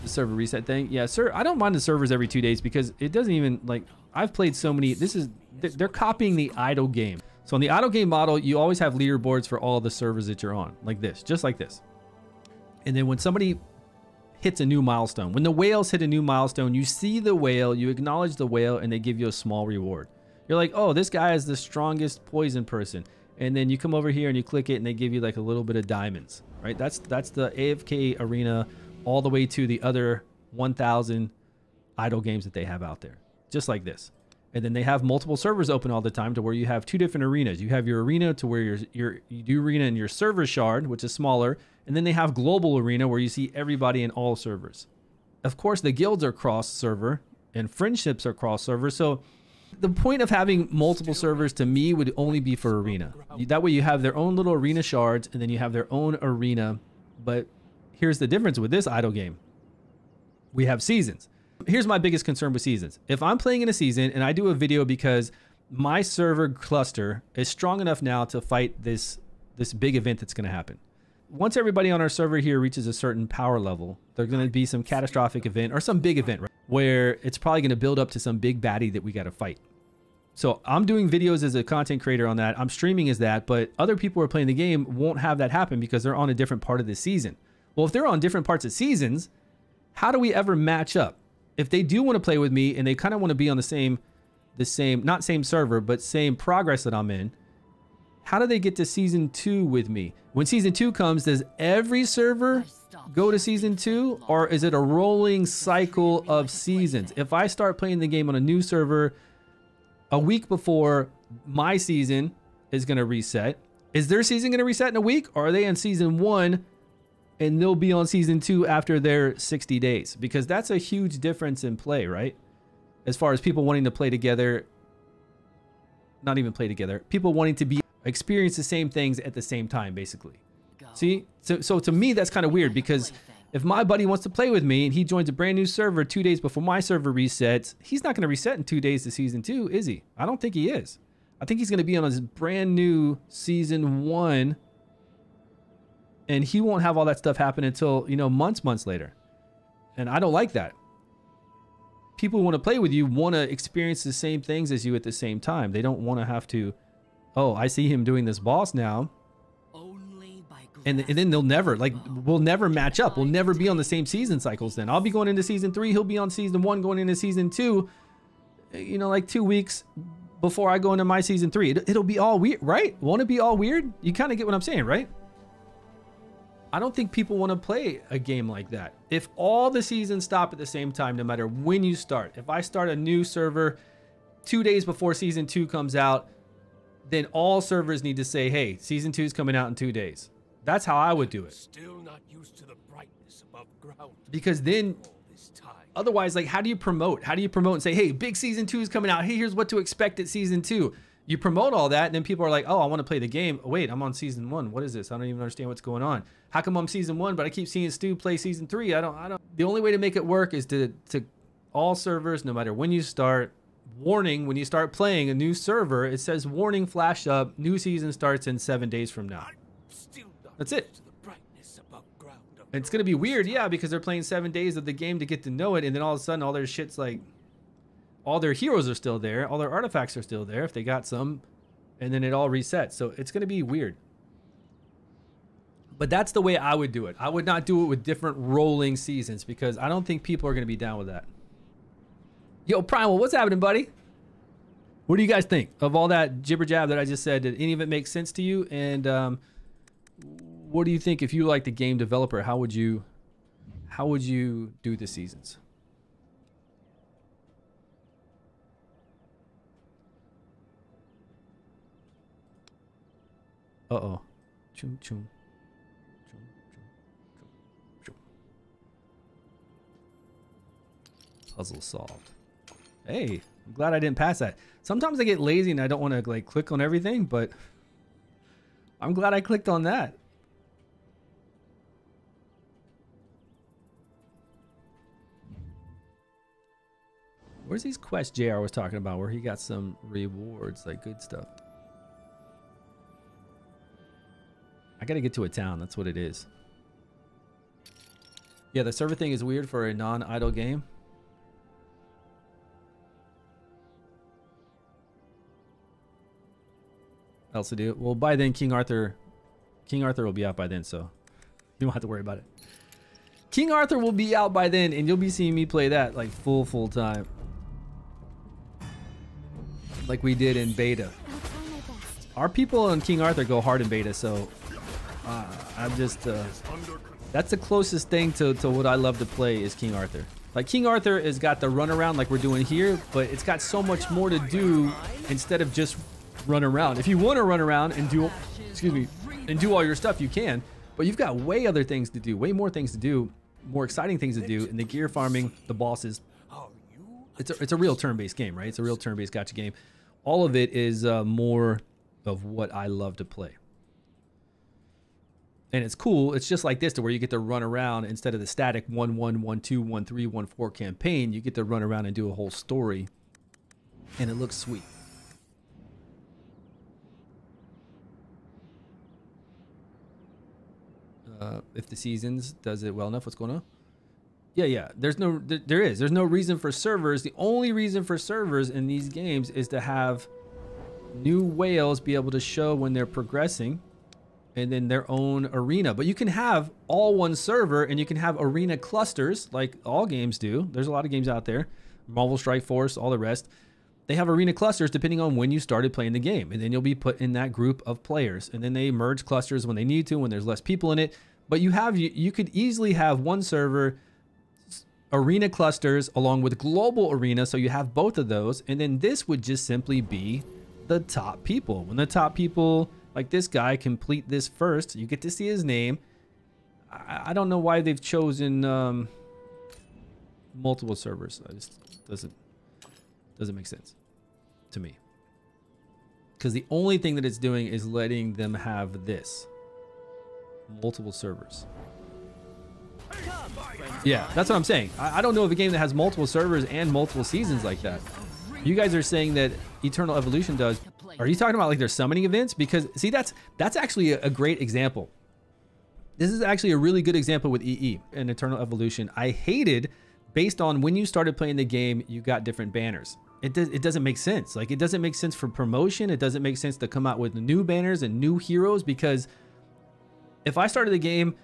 The server reset thing. Yeah, sir. I don't mind the servers every 2 days because it doesn't even like, I've played so many. They're copying the idle game. So on the idle game model, you always have leaderboards for all the servers that you're on, like this, just like this. And then when somebody hits a new milestone, when the whales hit a new milestone, you see the whale, you acknowledge the whale, and they give you a small reward. You're like, oh, this guy is the strongest poison person. And then you come over here and you click it and they give you like a little bit of diamonds, right? That's the AFK arena all the way to the other 1,000 idle games that they have out there, just like this. And then they have multiple servers open all the time to where you have 2 different arenas. You have your arena to where you do arena in your server shard, which is smaller. And then they have global arena where you see everybody in all servers. Of course, the guilds are cross server and friendships are cross server. So the point of having multiple servers to me would only be for arena. That way you have their own little arena shards and then you have their own arena. But here's the difference with this idle game. We have seasons. Here's my biggest concern with seasons. If I'm playing in a season and I do a video because my server cluster is strong enough now to fight this big event that's going to happen. Once everybody on our server here reaches a certain power level, there's going to be some catastrophic event or some big event, right, where it's probably going to build up to some big baddie that we got to fight. So I'm doing videos as a content creator on that. I'm streaming as that, but other people who are playing the game won't have that happen because they're on a different part of the season. Well, if they're on different parts of seasons, how do we ever match up? If they do want to play with me and they kind of want to be on the same, not same server, but same progress that I'm in, how do they get to season 2 with me? When season 2 comes, does every server go to season 2 or is it a rolling cycle of seasons? If I start playing the game on a new server a week before my season is going to reset, is their season going to reset in a week or are they in season 1 and they'll be on season 2 after their 60 days? Because that's a huge difference in play, right? As far as people wanting to play together, not even play together, people wanting to experience the same things at the same time, basically. See? So to me, that's kind of weird because if my buddy wants to play with me and he joins a brand new server 2 days before my server resets, he's not going to reset in 2 days to season 2, is he? I don't think he is. I think he's going to be on his brand new season 1 and he won't have all that stuff happen until, you know, months later. And I don't like that. People who want to play with you want to experience the same things as you at the same time. They don't want to have to, oh, I see him doing this boss now. And then they'll never, like, we'll never match up. We'll never be on the same season cycles then. I'll be going into season 3. He'll be on season 1 going into season 2, you know, like 2 weeks before I go into my season 3. It'll be all weird, right? Won't it be all weird? You kind of get what I'm saying, right? I don't think people want to play a game like that. If all the seasons stop at the same time, no matter when you start, if I start a new server 2 days before season 2 comes out, then all servers need to say, hey, season 2 is coming out in 2 days. That's how I would do it. Still not used to the brightness above ground. Because then, otherwise, like, how do you promote? How do you promote and say, hey, big season 2 is coming out. Hey, here's what to expect at season 2. You promote all that, and then people are like, oh, I want to play the game. Oh, wait, I'm on season 1. What is this? I don't even understand what's going on. How come I'm season 1, but I keep seeing Stu play season 3? I don't. The only way to make it work is to all servers, no matter when you start, warning, when you start playing a new server, it says warning flash up, new season starts in 7 days from now. That's it. And it's going to be weird, yeah, because they're playing 7 days of the game to get to know it, and then all of a sudden all their shit's like, all their heroes are still there, all their artifacts are still there if they got some, and then it all resets. So it's going to be weird. But that's the way I would do it. I would not do it with different rolling seasons because I don't think people are going to be down with that. Yo, Primal, what's happening, buddy? What do you guys think of all that jibber jab that I just said? Did any of it make sense to you? And what do you think if you like the game developer? How would you do the seasons? Uh-oh. Chum, chum. Puzzle solved. Hey, I'm glad I didn't pass that. Sometimes I get lazy and I don't want to like click on everything, but I'm glad I clicked on that. Where's these quests JR was talking about where he got some rewards, like good stuff? I gotta get to a town, that's what it is. Yeah, the server thing is weird for a non-idle game. Else to do? Well, by then King Arthur will be out by then, so you don't have to worry about it. King Arthur will be out by then, and you'll be seeing me play that like full time, like we did in beta. Our people on King Arthur go hard in beta, so I'm just that's the closest thing to what I love to play is King Arthur. Like King Arthur has got the runaround like we're doing here, but it's got so much more to do instead of just run around. If you want to run around and do, excuse me, and do all your stuff, you can, but you've got way other things to do, way more things to do, more exciting things to do, and the gear farming, the bosses. It's a real turn-based game, right? It's a real turn-based gacha game. All of it is more of what I love to play. And it's cool. It's just like this, to where you get to run around instead of the static 1-1, 1-2, 1-3, 1-4 campaign. You get to run around and do a whole story, and it looks sweet. If the seasons does it well enough, what's going on? Yeah. There's no reason for servers. The only reason for servers in these games is to have new whales be able to show when they're progressing, and then their own arena. But you can have all one server, and you can have arena clusters like all games do. There's a lot of games out there, Marvel Strike Force, all the rest. They have arena clusters depending on when you started playing the game, and then you'll be put in that group of players, and then they merge clusters when they need to, when there's less people in it. But you could easily have one server, arena clusters along with global arena, so you have both of those, and then this would just simply be the top people. When the top people like this guy complete this first, you get to see his name. I don't know why they've chosen multiple servers. It just doesn't make sense to me, because the only thing that it's doing is letting them have this multiple servers. Yeah, that's what I'm saying. I don't know of a game that has multiple servers and multiple seasons like that. You guys are saying that Eternal Evolution does. Are you talking about like their summoning events? Because see, that's actually a great example. This is actually a really good example with EE and Eternal Evolution. I hated, based on when you started playing the game, you got different banners. It doesn't make sense. Like, it doesn't make sense for promotion. It doesn't make sense to come out with new banners and new heroes, because if I started the game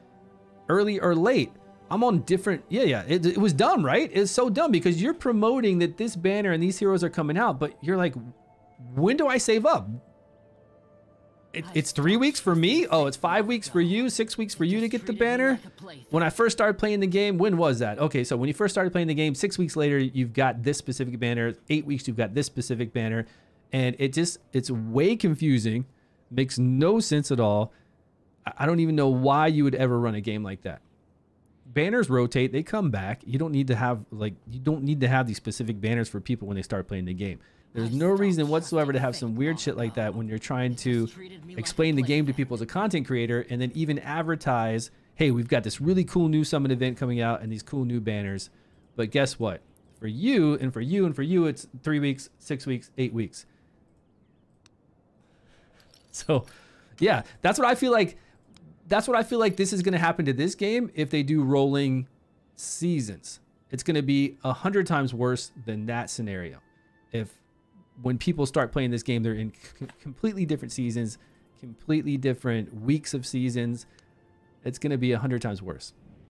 early or late, I'm on different. It was dumb, right? It's so dumb, because you're promoting that this banner and these heroes are coming out, but you're like, when do I save up? It's 3 weeks for me. Oh, it's 5 weeks for you, 6 weeks for you to get the banner. When I first started playing the game, when was that? Okay, so when you first started playing the game, 6 weeks later, you've got this specific banner. 8 weeks, you've got this specific banner. And it's way confusing. Makes no sense at all. I don't even know why you would ever run a game like that. Banners rotate, they come back. You don't need to have these specific banners for people when they start playing the game. There's no reason whatsoever to have some weird shit like that when you're trying to explain the game to people as a content creator, and then even advertise, hey, we've got this really cool new summon event coming out and these cool new banners. But guess what? For you and for you and for you, it's 3 weeks, 6 weeks, 8 weeks. So yeah, that's what I feel like. That's what I feel like this is going to happen to this game if they do rolling seasons. It's going to be 100 times worse than that scenario. If when people start playing this game, they're in completely different seasons, completely different weeks of seasons, it's going to be 100 times worse.